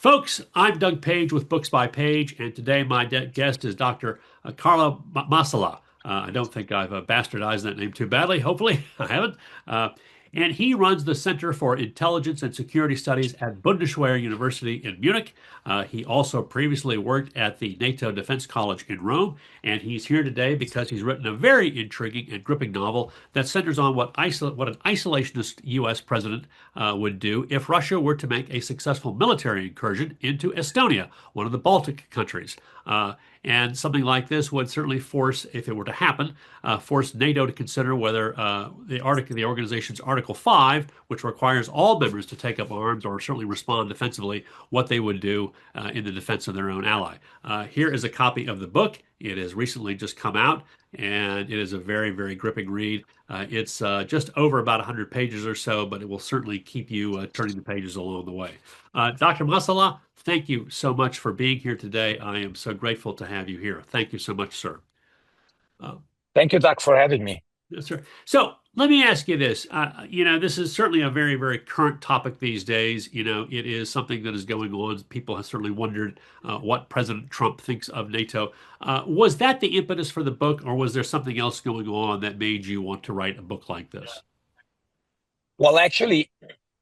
Folks, I'm Doug Page with Books by Page, and today my guest is Dr. Carlo Masala. I don't think I've bastardized that name too badly. Hopefully, I haven't. Uh, and he runs the Center for Intelligence and Security Studies at Bundeswehr University in Munich. He also previously worked at the NATO Defense College in Rome, and he's here today because he's written a very intriguing and gripping novel that centers on what an isolationist U.S. president would do if Russia were to make a successful military incursion into Estonia, one of the Baltic countries. And something like this would certainly force, if it were to happen, force NATO to consider whether the organization's Article 5, which requires all members to take up arms or certainly respond defensively, what they would do in the defense of their own ally. Here is a copy of the book. It has recently just come out, and it is a very, very gripping read. It's just over about 100 pages or so, but it will certainly keep you turning the pages along the way. Dr. Masala, thank you so much for being here today. I am so grateful to have you here. Thank you so much, sir. Uh, Thank you, Doug, for having me. yes, sir. So let me ask you this. This is certainly a very, very current topic these days. It is something that is going on. People have certainly wondered what President Trump thinks of NATO. Was that the impetus for the book, or was there something else going on that made you want to write a book like this? Well, actually,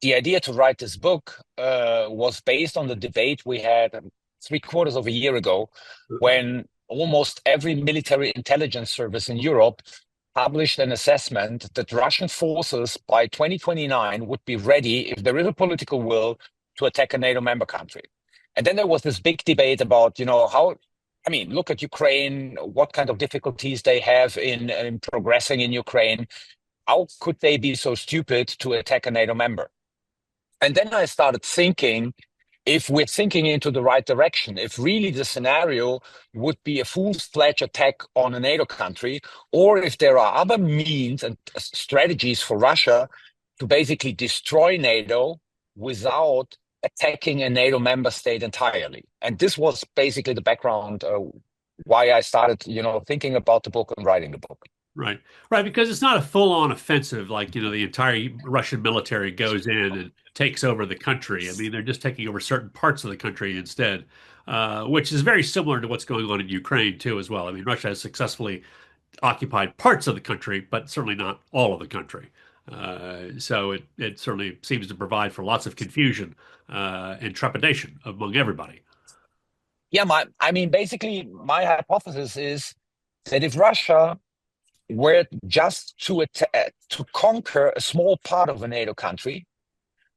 the idea to write this book was based on the debate we had three-quarters of a year ago when almost every military intelligence service in Europe published an assessment that Russian forces by 2029 would be ready, if there is a political will, to attack a NATO member country. And then there was this big debate about, look at Ukraine, what kind of difficulties they have in progressing in Ukraine. How could they be so stupid to attack a NATO member? And then I started thinking, if we're thinking into the right direction, if really the scenario would be a full-fledged attack on a NATO country, or if there are other means and strategies for Russia to basically destroy NATO without attacking a NATO member state entirely. And this was basically the background why I started, thinking about the book and writing the book. Right, right, because it's not a full-on offensive like, the entire Russian military goes in and takes over the country. I mean, they're just taking over certain parts of the country instead, which is very similar to what's going on in Ukraine too, as well. I mean, Russia has successfully occupied parts of the country, but certainly not all of the country. So it certainly seems to provide for lots of confusion and trepidation among everybody. Yeah, basically, my hypothesis is that if Russia were just to conquer a small part of a NATO country,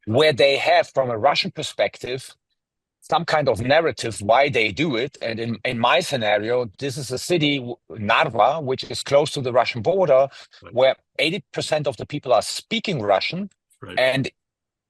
where they have, from a Russian perspective, some kind of narrative why they do it. And in my scenario, this is a city, Narva, which is close to the Russian border, Right. where 80% of the people are speaking Russian, Right. and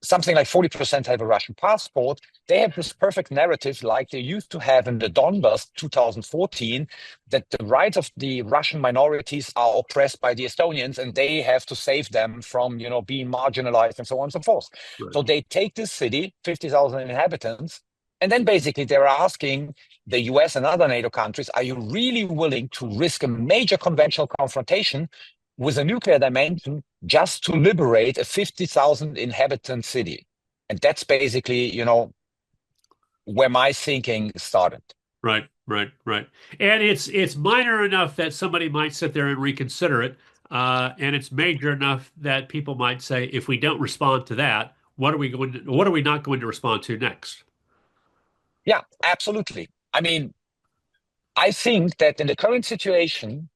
something like 40% have a Russian passport. They have this perfect narrative like they used to have in the Donbass 2014, that the rights of the Russian minorities are oppressed by the Estonians and they have to save them from, being marginalized and so on and so forth. Right. So they take this city, 50,000 inhabitants, and then basically they're asking the US and other NATO countries, are you really willing to risk a major conventional confrontation with a nuclear dimension just to liberate a 50,000 inhabitant city? And that's basically, where my thinking started. Right, right, right. And it's minor enough that somebody might sit there and reconsider it, and it's major enough that people might say, if we don't respond to that, what are we not going to respond to next? Yeah, absolutely. I think that in the current situation,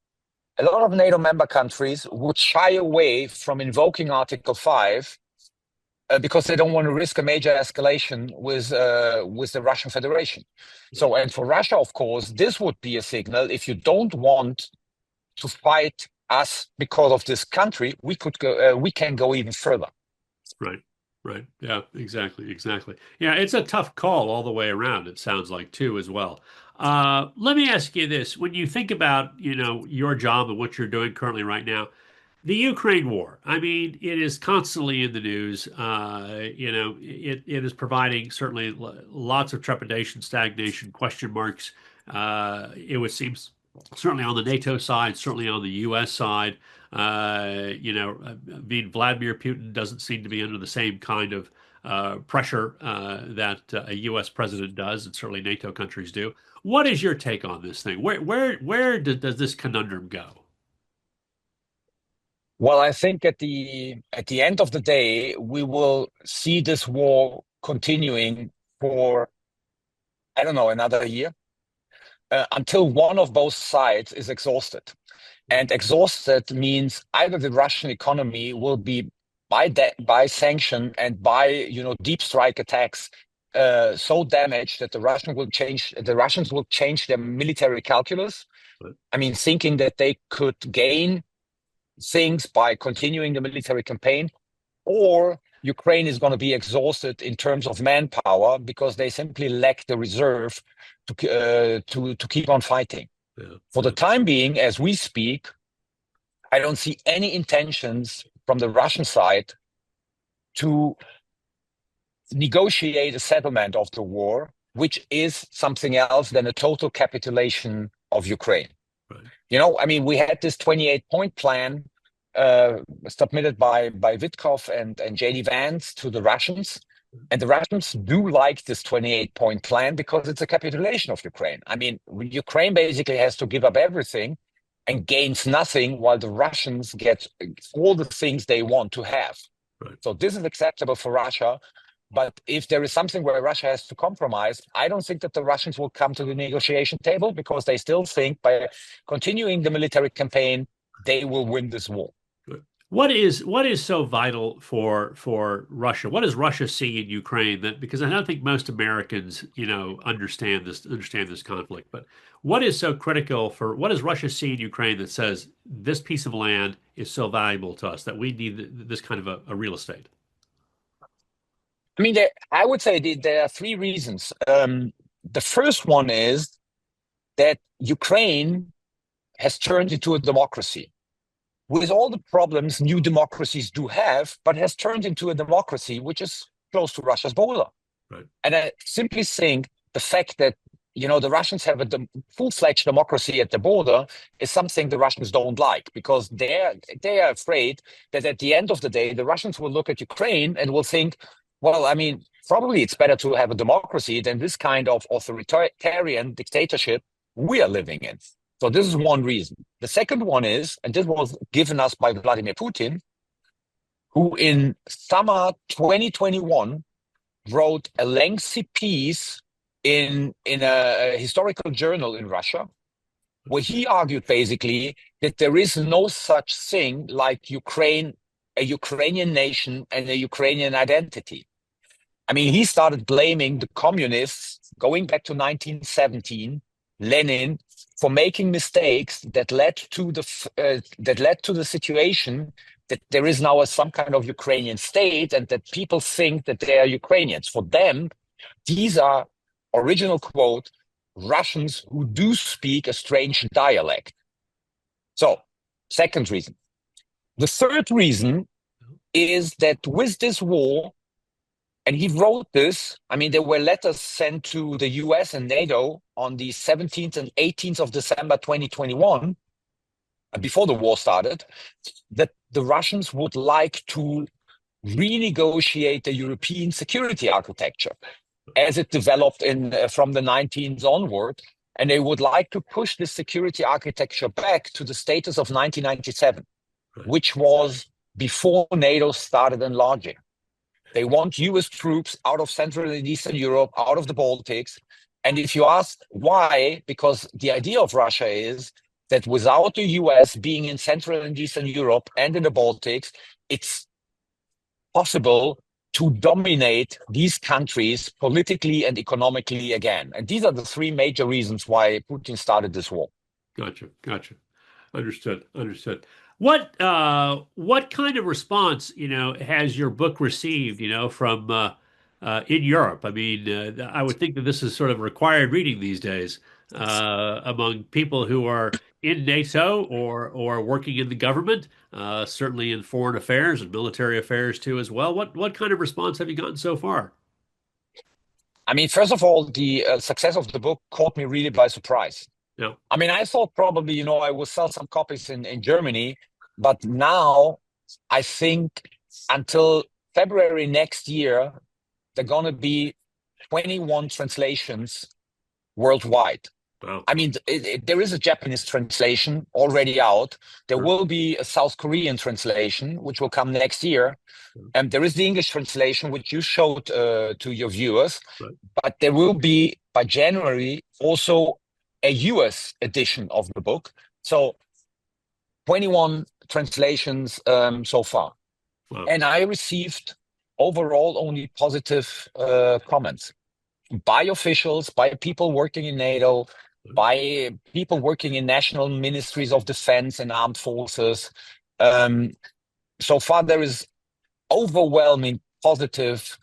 a lot of NATO member countries would shy away from invoking Article 5 because they don't want to risk a major escalation with the Russian Federation. So, and for Russia, of course, this would be a signal. If you don't want to fight us because of this country, we can go even further. Right, right. Yeah, exactly, exactly. Yeah, it's a tough call all the way around, it sounds like, too, as well. Let me ask you this. When you think about, your job and what you're doing currently right now, the Ukraine war, I mean, it is constantly in the news. It is providing certainly lots of trepidation, stagnation, question marks. It would seem certainly on the NATO side, certainly on the U.S. side. Vladimir Putin doesn't seem to be under the same kind of pressure that a U.S. president does, and certainly NATO countries do. What is your take on this thing? Where does this conundrum go? Well, I think at the end of the day, we will see this war continuing for, I don't know, another year, until one of both sides is exhausted. And exhausted means either the Russian economy will be by sanction and by deep strike attacks so damaged that the Russians will change their military calculus. I mean, thinking that they could gain things by continuing the military campaign, or Ukraine is going to be exhausted in terms of manpower because they simply lack the reserve to keep on fighting. Yeah. For the time being, as we speak, I don't see any intentions from the Russian side to negotiate a settlement of the war, which is something else than a total capitulation of Ukraine. Right. I mean, we had this 28-point plan submitted by Witkov and J.D. Vance to the Russians. And the Russians do like this 28-point plan because it's a capitulation of Ukraine. I mean, Ukraine basically has to give up everything and gains nothing, while the Russians get all the things they want to have. Right. So this is acceptable for Russia. But if there is something where Russia has to compromise, I don't think that the Russians will come to the negotiation table, because they still think by continuing the military campaign, they will win this war. What is so vital for Russia? What does Russia see in Ukraine that, because I don't think most Americans, understand this conflict, but what is so critical what does Russia see in Ukraine that says this piece of land is so valuable to us that we need this kind of a real estate? I mean, I would say there are three reasons. The first one is that Ukraine has turned into a democracy, with all the problems new democracies do have, but has turned into a democracy which is close to Russia's border. Right. And I simply think the fact that the Russians have a full-fledged democracy at the border is something the Russians don't like, because they are afraid that at the end of the day, the Russians will look at Ukraine and will think, well, I mean, probably it's better to have a democracy than this kind of authoritarian dictatorship we are living in. So this is one reason. The second one is, and this was given us by Vladimir Putin, who in summer 2021 wrote a lengthy piece in a historical journal in Russia, where he argued basically that there is no such thing like Ukraine, a Ukrainian nation and a Ukrainian identity. I mean, he started blaming the communists going back to 1917, Lenin, for making mistakes that led to the situation that there is now some kind of Ukrainian state, and that people think that they are Ukrainians. For them, these are, original quote, Russians who do speak a strange dialect. So, second reason. The third reason is that with this war, and he wrote this, I mean, there were letters sent to the US and NATO on the 17th and 18th of December 2021, before the war started, that the Russians would like to renegotiate the European security architecture as it developed from the 19th onward. And they would like to push this security architecture back to the status of 1997, which was before NATO started enlarging. They want US troops out of Central and Eastern Europe, out of the Baltics. And if you ask why, because the idea of Russia is that without the US being in Central and Eastern Europe and in the Baltics, it's possible to dominate these countries politically and economically again. And these are the three major reasons why Putin started this war. Gotcha. Understood. What kind of response, has your book received, from in Europe? I mean, I would think that this is sort of required reading these days among people who are in NATO or working in the government, certainly in foreign affairs and military affairs too as well. What kind of response have you gotten so far? I mean, first of all, the success of the book caught me really by surprise. Yeah. I mean, I thought probably, I will sell some copies in Germany, but now I think until February next year, there are going to be 21 translations worldwide. Wow. I mean, there is a Japanese translation already out. There Sure. will be a South Korean translation, which will come next year. And there is the English translation, which you showed to your viewers. Right. But there will be, by January, also a US edition of the book. So 21 translations so far. Wow. And I received overall only positive comments by officials, by people working in NATO, by people working in national ministries of defense and armed forces. So far, there is overwhelming positive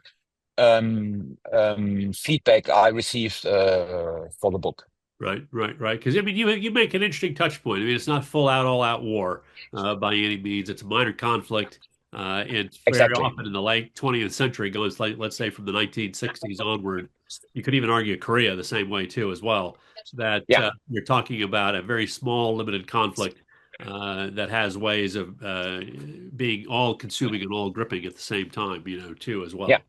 feedback I received for the book. Right. Because I mean, you make an interesting touch point. I mean, it's not full out, all out war by any means. It's a minor conflict, and very Exactly. often in the late 20th century, goes like let's say from the 1960s onward. You could even argue Korea the same way too, as well. That Yeah. you're talking about a very small, limited conflict that has ways of being all consuming and all gripping at the same time, too, as well. Yeah.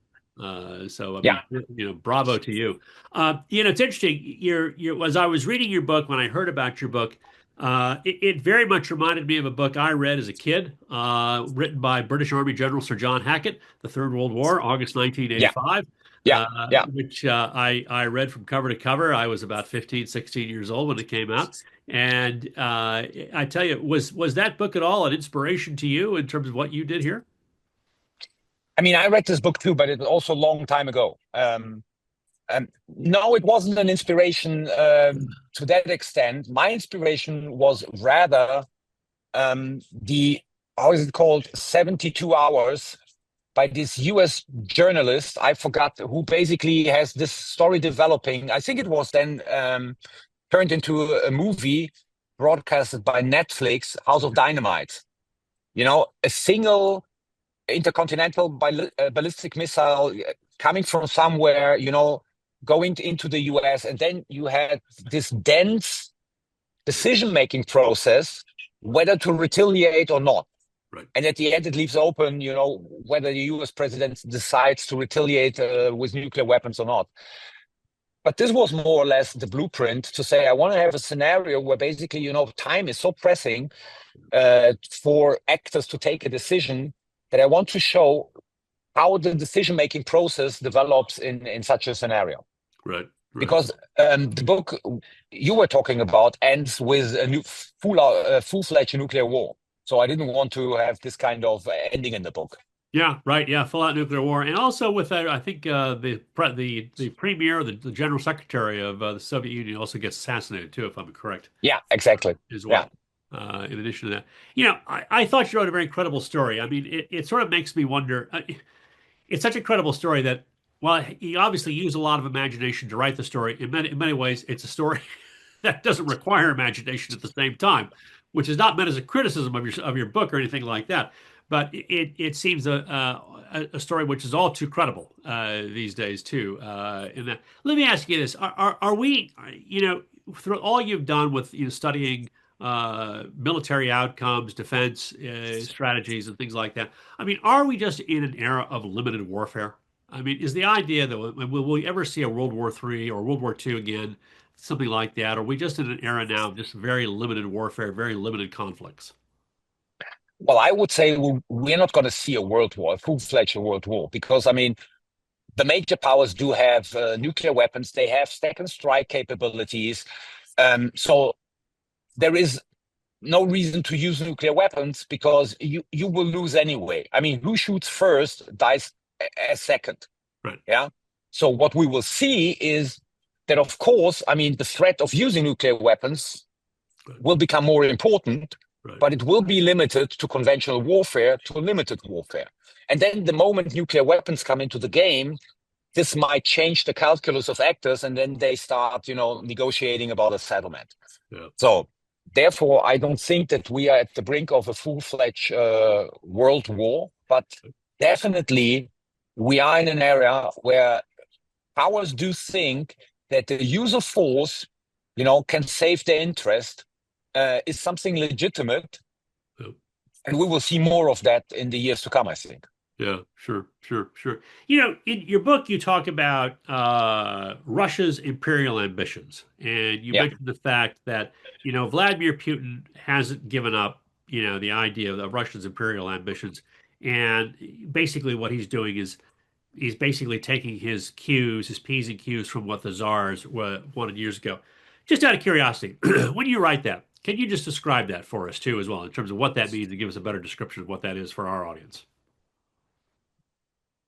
So I Yeah. mean, bravo to you. It's interesting. As I was reading your book, when I heard about your book, it very much reminded me of a book I read as a kid, written by British Army General Sir John Hackett, The Third World War, August Yeah. 1985, Yeah. Yeah. which I read from cover to cover. I was about 15, 16 years old when it came out. And I tell you, was that book at all an inspiration to you in terms of what you did here? I mean, I read this book too, but it was also a long time ago. No, it wasn't an inspiration to that extent. My inspiration was rather the, how is it called, 72 Hours by this US journalist. I forgot who basically has this story developing. I think it was then turned into a movie broadcasted by Netflix, House of Dynamite. A single intercontinental ballistic missile coming from somewhere, going into the US. And then you had this dense decision-making process, whether to retaliate or not. Right. And at the end, it leaves open, whether the US president decides to retaliate with nuclear weapons or not. But this was more or less the blueprint to say, I want to have a scenario where basically, time is so pressing for actors to take a decision that I want to show how the decision-making process develops in such a scenario. Right. Because the book you were talking about ends with a full-fledged nuclear war. So I didn't want to have this kind of ending in the book. Yeah, right. Yeah, full-out nuclear war, and also with I think the premier, the general secretary of the Soviet Union, also gets assassinated too, if I'm correct. Yeah, exactly. As well. Yeah. In addition to that, I thought you wrote a very credible story. I mean, it sort of makes me wonder. It's such a credible story that, while he obviously used a lot of imagination to write the story, in many ways, it's a story that doesn't require imagination at the same time, which is not meant as a criticism of your book or anything like that. But it seems a story which is all too credible these days too. In that, let me ask you this: Are we, through all you've done with studying military outcomes, defense strategies, and things like that? I mean, are we just in an era of limited warfare? I mean, is the idea that will we ever see a World War III or World War II again, something like that? Or are we just in an era now of just very limited warfare, very limited conflicts? Well, I would say we're not going to see a world war, a full-fledged world war, because, I mean, the major powers do have nuclear weapons. They have second strike capabilities. So there is no reason to use nuclear weapons because you will lose anyway. I mean, who shoots first dies as second. Right. Yeah. So what we will see is that, of course, I mean, the threat of using nuclear weapons will become more important. Right. But it will be limited to conventional warfare, to limited warfare. And then the moment nuclear weapons come into the game, this might change the calculus of actors, and then they start, negotiating about a settlement. Yeah. So therefore, I don't think that we are at the brink of a full-fledged world war, but definitely we are in an area where powers do think that the use of force, can save their interest. Is something legitimate, and we will see more of that in the years to come, I think. Yeah, sure, sure, sure. You know, in your book, you talk about Russia's imperial ambitions, and you Yeah. mentioned the fact that, Vladimir Putin hasn't given up, the idea of Russia's imperial ambitions. And basically, what he's doing is he's basically taking his cues, his P's and Q's from what the czars wanted years ago. Just out of curiosity, when you write that, can you just describe that for us too, as well, in terms of what that means and give us a better description of what that is for our audience?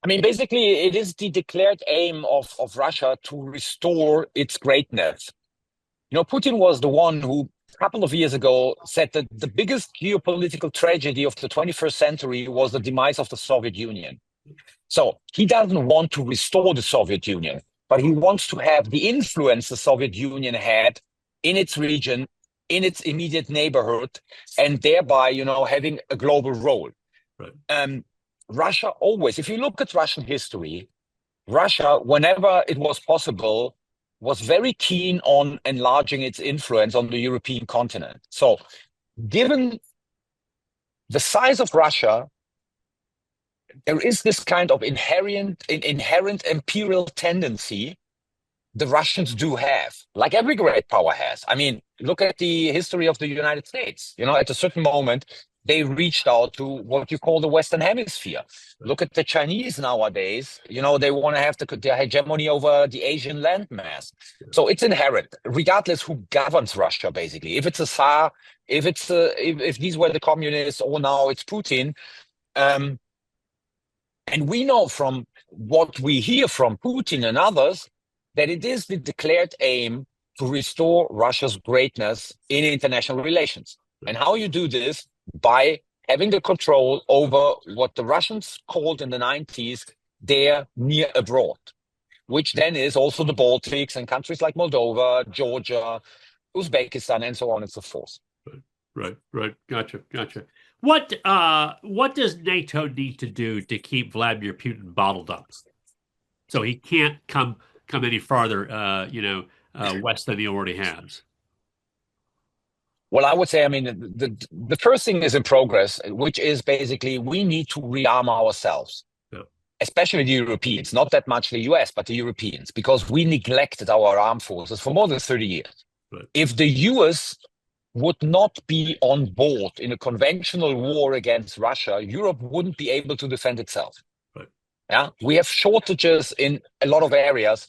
I mean, basically, it is the declared aim of Russia to restore its greatness. Putin was the one who, a couple of years ago, said that the biggest geopolitical tragedy of the 21st century was the demise of the Soviet Union. So he doesn't want to restore the Soviet Union, but he wants to have the influence the Soviet Union had in its region, in its immediate neighborhood, and thereby, having a global role. Right. Russia always, if you look at Russian history, Russia, whenever it was possible, was very keen on enlarging its influence on the European continent. So, given the size of Russia, there is this kind of inherent imperial tendency the Russians do have, like every great power has. I mean, look at the history of the United States. At a certain moment, they reached out to what you call the Western Hemisphere. Look at the Chinese nowadays. They want to have the hegemony over the Asian landmass. So it's inherent, regardless who governs Russia, basically. If it's a Tsar, if these were the communists, or now it's Putin. And we know from what we hear from Putin and others that it is the declared aim to restore Russia's greatness in international relations. And how you do this? By having the control over what the Russians called in the 90s their near abroad, which then is also the Baltics and countries like Moldova, Georgia, Uzbekistan, and so on and so forth. Right. Gotcha. What does NATO need to do to keep Vladimir Putin bottled up so he can't come any farther, west than he already has? Well, I would say, I mean, the first thing is in progress, which is basically we need to rearm ourselves, especially the Europeans, not that much the US, but the Europeans, because we neglected our armed forces for more than 30 years. Right. If the US would not be on board in a conventional war against Russia, Europe wouldn't be able to defend itself. Right. Yeah, we have shortages in a lot of areas,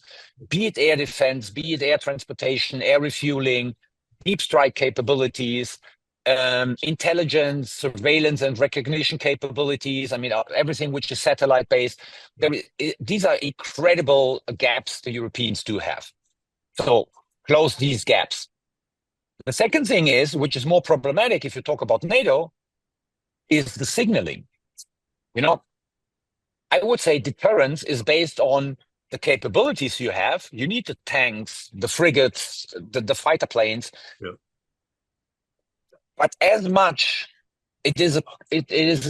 be it air defense, be it air transportation, air refueling, deep strike capabilities, intelligence, surveillance, and recognition capabilities. I mean, everything which is satellite based. These are incredible gaps the Europeans do have. So close these gaps. The second thing is, which is more problematic if you talk about NATO, is the signaling. I would say deterrence is based on the capabilities you have. You need the tanks, the frigates, the fighter planes. Yeah. But as much, it is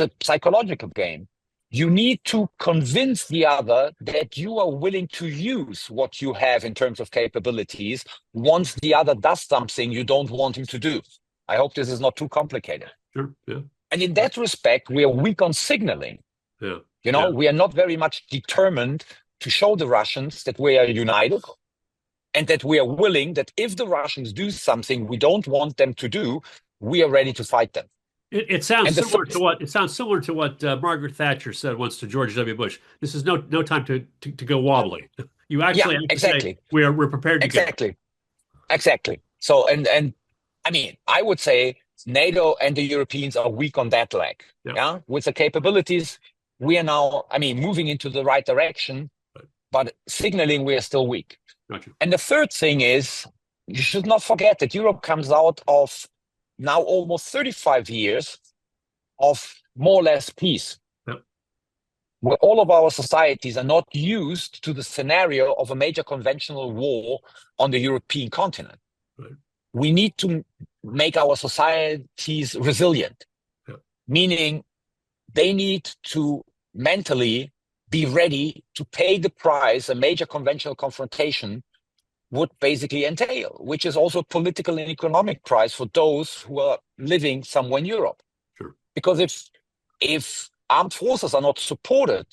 a psychological game. You need to convince the other that you are willing to use what you have in terms of capabilities once the other does something you don't want him to do. I hope this is not too complicated. Sure. Yeah. And in that respect, we are weak on signaling. Yeah. We are not very much determined to show the Russians that we are united and that we are willing that if the Russians do something we don't want them to do, we are ready to fight them. It sounds similar to what Margaret Thatcher said once to George W. Bush. This is no time to go wobbly. You actually have to exactly. say we're prepared to go. Exactly. So and I mean, I would say NATO and the Europeans are weak on that leg. Yeah. With the capabilities, we are now, moving into the right direction, but signaling we are still weak. Gotcha. And the third thing is, you should not forget that Europe comes out of now almost 35 years of more or less peace, where all of our societies are not used to the scenario of a major conventional war on the European continent. Right. We need to make our societies resilient, meaning they need to mentally be ready to pay the price a major conventional confrontation would basically entail, which is also a political and economic price for those who are living somewhere in Europe. Sure. Because if armed forces are not supported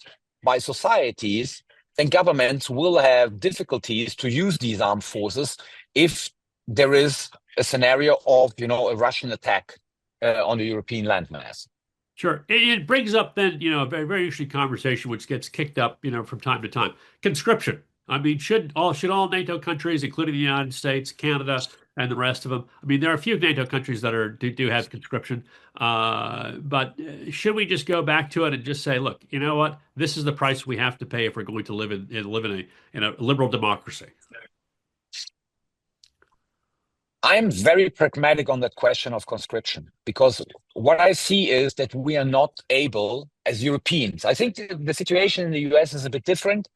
by societies, then governments will have difficulties to use these armed forces if there is a scenario of, a Russian attack on the European landmass. Sure. It brings up then, a very, very interesting conversation which gets kicked up, from time to time. Conscription. I mean, should all NATO countries, including the United States, Canada, and the rest of them? I mean, there are a few NATO countries that do have conscription, but should we just go back to it and just say, look, you know what? This is the price we have to pay if we're going to live in a liberal democracy. I'm very pragmatic on that question of conscription, because what I see is that we are not able, as Europeans, I think the situation in the US is a bit different,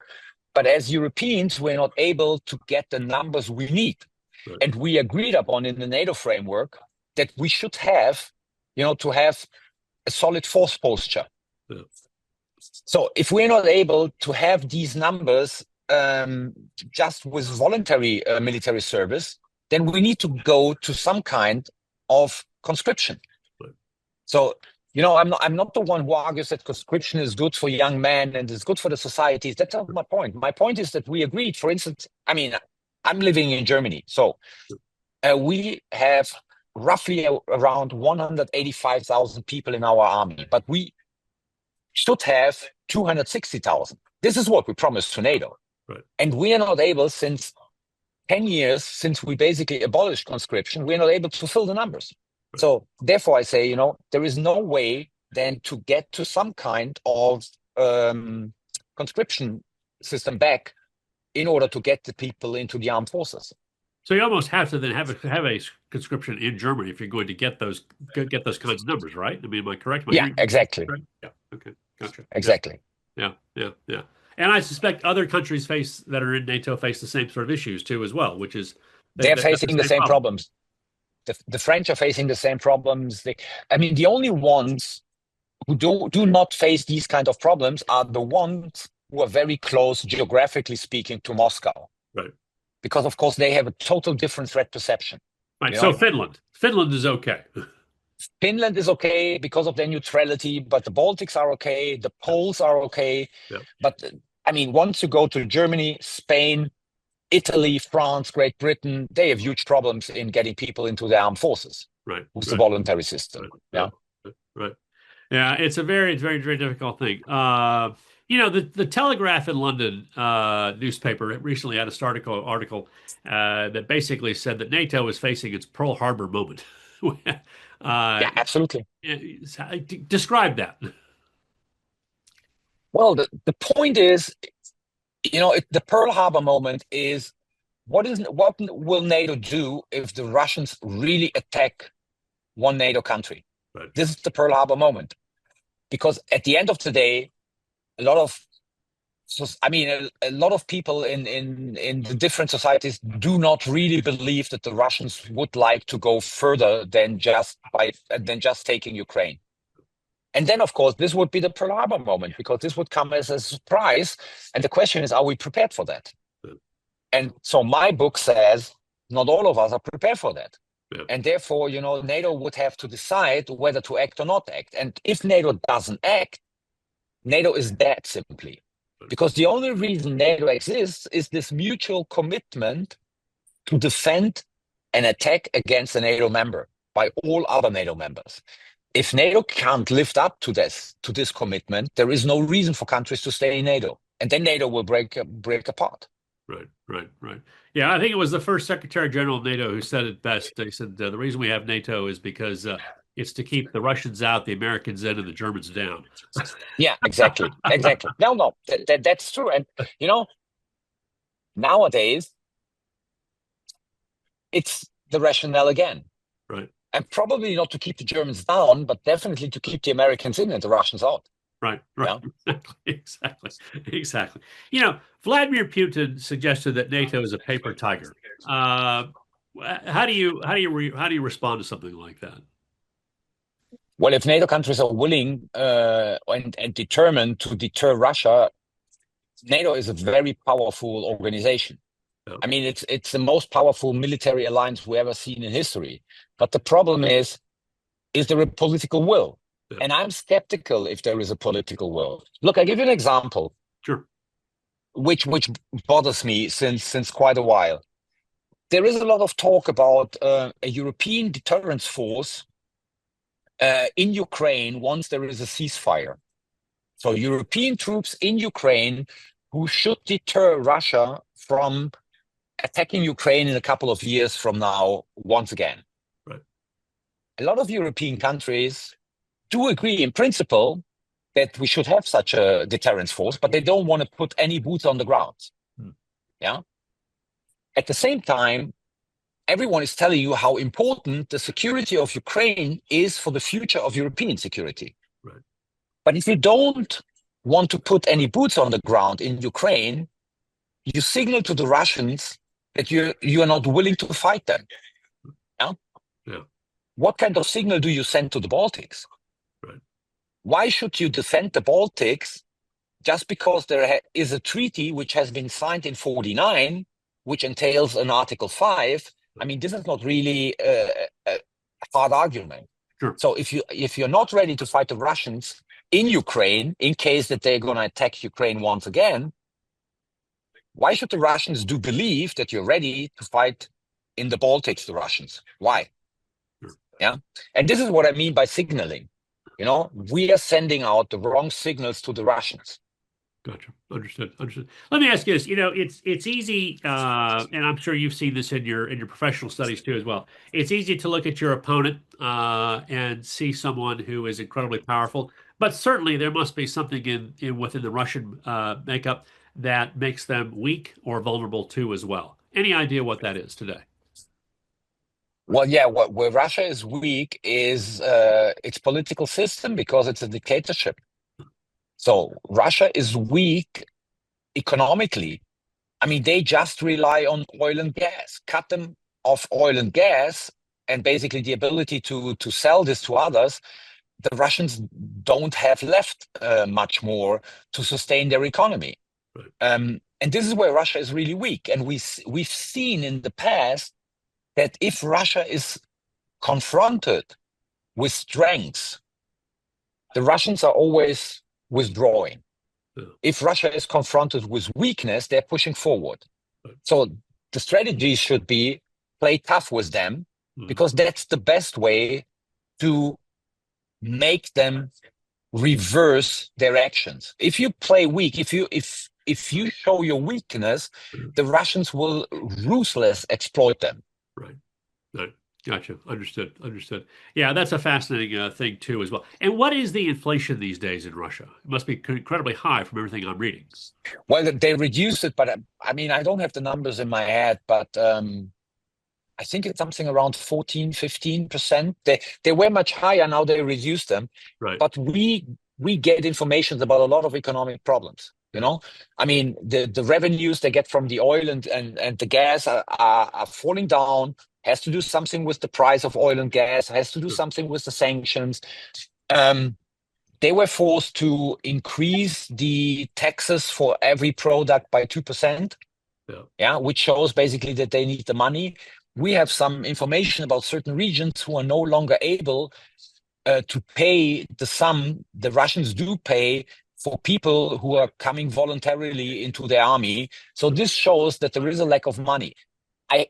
but as Europeans, we're not able to get the numbers we need. Right. And we agreed upon in the NATO framework that we should have, to have a solid force posture. Yeah. So if we're not able to have these numbers just with voluntary military service, then we need to go to some kind of conscription. Right. So, I'm not the one who argues that conscription is good for young men and is good for the societies. That's not my point. My point is that we agreed, for instance, I'm living in Germany. So we have roughly around 185,000 people in our army, but we should have 260,000. This is what we promised to NATO. Right. And we are not able, since 10 years, since we basically abolished conscription, we're not able to fill the numbers. Right. So therefore I say, there is no way then to get to some kind of conscription system back in order to get the people into the armed forces. So you almost have to then have a conscription in Germany if you're going to get those kinds of numbers, right? I mean, am I correct? Yeah, exactly. Yeah. Okay. Gotcha. Exactly. Yeah. And I suspect other countries that are in NATO face the same sort of issues too, as well, which is they're facing the same problems. The French are facing the same problems. The only ones who do not face these kind of problems are the ones who are very close, geographically speaking, to Moscow. Right. Because, of course, they have a total different threat perception. Right. So Finland is okay. Finland is okay because of their neutrality, but the Baltics are okay. The Poles are okay. Yeah. But, once you go to Germany, Spain, Italy, France, Great Britain, they have huge problems in getting people into the armed forces. Right. With the voluntary system. Right. Yeah. Right. Yeah, it's a very, very, very difficult thing. The Telegraph in London newspaper recently had a article that basically said that NATO is facing its Pearl Harbor moment. Yeah, absolutely. Describe that. Well, the point is, the Pearl Harbor moment is what will NATO do if the Russians really attack one NATO country? Right. This is the Pearl Harbor moment. Because at the end of the day, a lot of people in the different societies do not really believe that the Russians would like to go further than just taking Ukraine. And then, of course, this would be the Pearl Harbor moment, because this would come as a surprise. And the question is, are we prepared for that? Yeah. And so my book says not all of us are prepared for that. Yeah. And therefore, NATO would have to decide whether to act or not act. And if NATO doesn't act, NATO is dead, simply. Because the only reason NATO exists is this mutual commitment to defend an attack against a NATO member by all other NATO members. If NATO can't live up to this commitment, there is no reason for countries to stay in NATO. And then NATO will break apart. Right. Yeah, I think it was the first Secretary General of NATO who said it best. They said the reason we have NATO is because it's to keep the Russians out, the Americans in, and the Germans down. Yeah, exactly. No, that's true. And, nowadays, it's the rationale again. Right. And probably not to keep the Germans down, but definitely to keep the Americans in and the Russians out. Right. Yeah? Exactly. Vladimir Putin suggested that NATO is a paper tiger. How do you respond to something like that? Well, if NATO countries are willing and determined to deter Russia, NATO is a very powerful organization. Yeah. It's the most powerful military alliance we've ever seen in history. But the problem is there a political will? Yeah. And I'm skeptical if there is a political will. Look, I give you an example, Sure. which bothers me since quite a while. There is a lot of talk about a European deterrence force in Ukraine once there is a ceasefire. So European troops in Ukraine who should deter Russia from attacking Ukraine in a couple of years from now once again. Right. A lot of European countries do agree in principle that we should have such a deterrence force, but they don't want to put any boots on the ground. Hmm. Yeah. At the same time, everyone is telling you how important the security of Ukraine is for the future of European security. Right. But if you don't want to put any boots on the ground in Ukraine, you signal to the Russians that you are not willing to fight them. Yeah? Yeah. What kind of signal do you send to the Baltics? Right. Why should you defend the Baltics just because there is a treaty which has been signed in 49, which entails an Article 5? I mean, this is not really a hard argument. Sure. So if you're not ready to fight the Russians in Ukraine, in case that they're going to attack Ukraine once again, why should the Russians do believe that you're ready to fight in the Baltics, the Russians? Why? Sure. Yeah. And this is what I mean by signaling. You know, we are sending out the wrong signals to the Russians. Gotcha. Understood. Understood. Let me ask you this. It's easy, and I'm sure you've seen this in your professional studies too as well. It's easy to look at your opponent and see someone who is incredibly powerful, but certainly there must be something in within the Russian makeup that makes them weak or vulnerable too as well. Any idea what that is today? Well, yeah, where Russia is weak is its political system because it's a dictatorship. So Russia is weak economically. I mean, they just rely on oil and gas. Cut them off oil and gas, and basically the ability to sell this to others, the Russians don't have left much more to sustain their economy. Right. And this is where Russia is really weak. And we've seen in the past that if Russia is confronted with strengths, the Russians are always withdrawing. Yeah. If Russia is confronted with weakness, they're pushing forward. Right. So the strategy should be play tough with them, because that's the best way to make them reverse their actions. If you play weak, if you show your weakness, the Russians will ruthless exploit them. Right. Right. Gotcha. Understood. Understood. Yeah, that's a fascinating thing too, as well. And what is the inflation these days in Russia? It must be incredibly high from everything I'm reading. Well, they reduced it, but I mean, I don't have the numbers in my head, but I think it's something around 14-15%. They were much higher, now they reduced them. Right. But we get information about a lot of economic problems. You know, I mean, the revenues they get from the oil and the gas are falling down. Has to do something with the price of oil and gas. Has to do something with the sanctions. They were forced to increase the taxes for every product by 2%. Yeah, which shows basically that they need the money. We have some information about certain regions who are no longer able to pay the sum the Russians do pay for people who are coming voluntarily into the army. So this shows that there is a lack of money.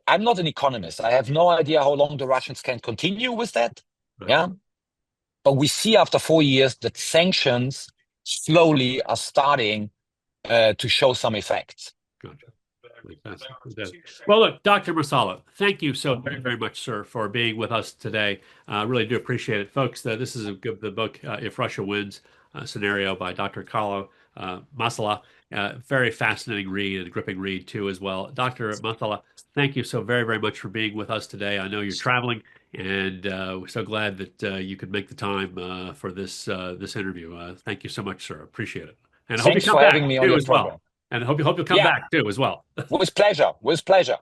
I'm not an economist. I have no idea how long the Russians can continue with that. Right. Yeah. But we see after 4 years that sanctions slowly are starting to show some effects. Gotcha. Well, look, Dr. Masala, thank you so very, very much, sir, for being with us today. I really do appreciate it. Folks, this is the book, If Russia Wins, Scenario by Dr. Carlo Masala. Very fascinating read and gripping read, too, as well. Dr. Masala, thank you so very, very much for being with us today. I know you're traveling, and we're so glad that you could make the time for this interview. Thank you so much, sir. Appreciate it. And I hope you Thanks come for back, having me on too, your as program. well. And I hope you'll come back, too, as well. With pleasure. With pleasure.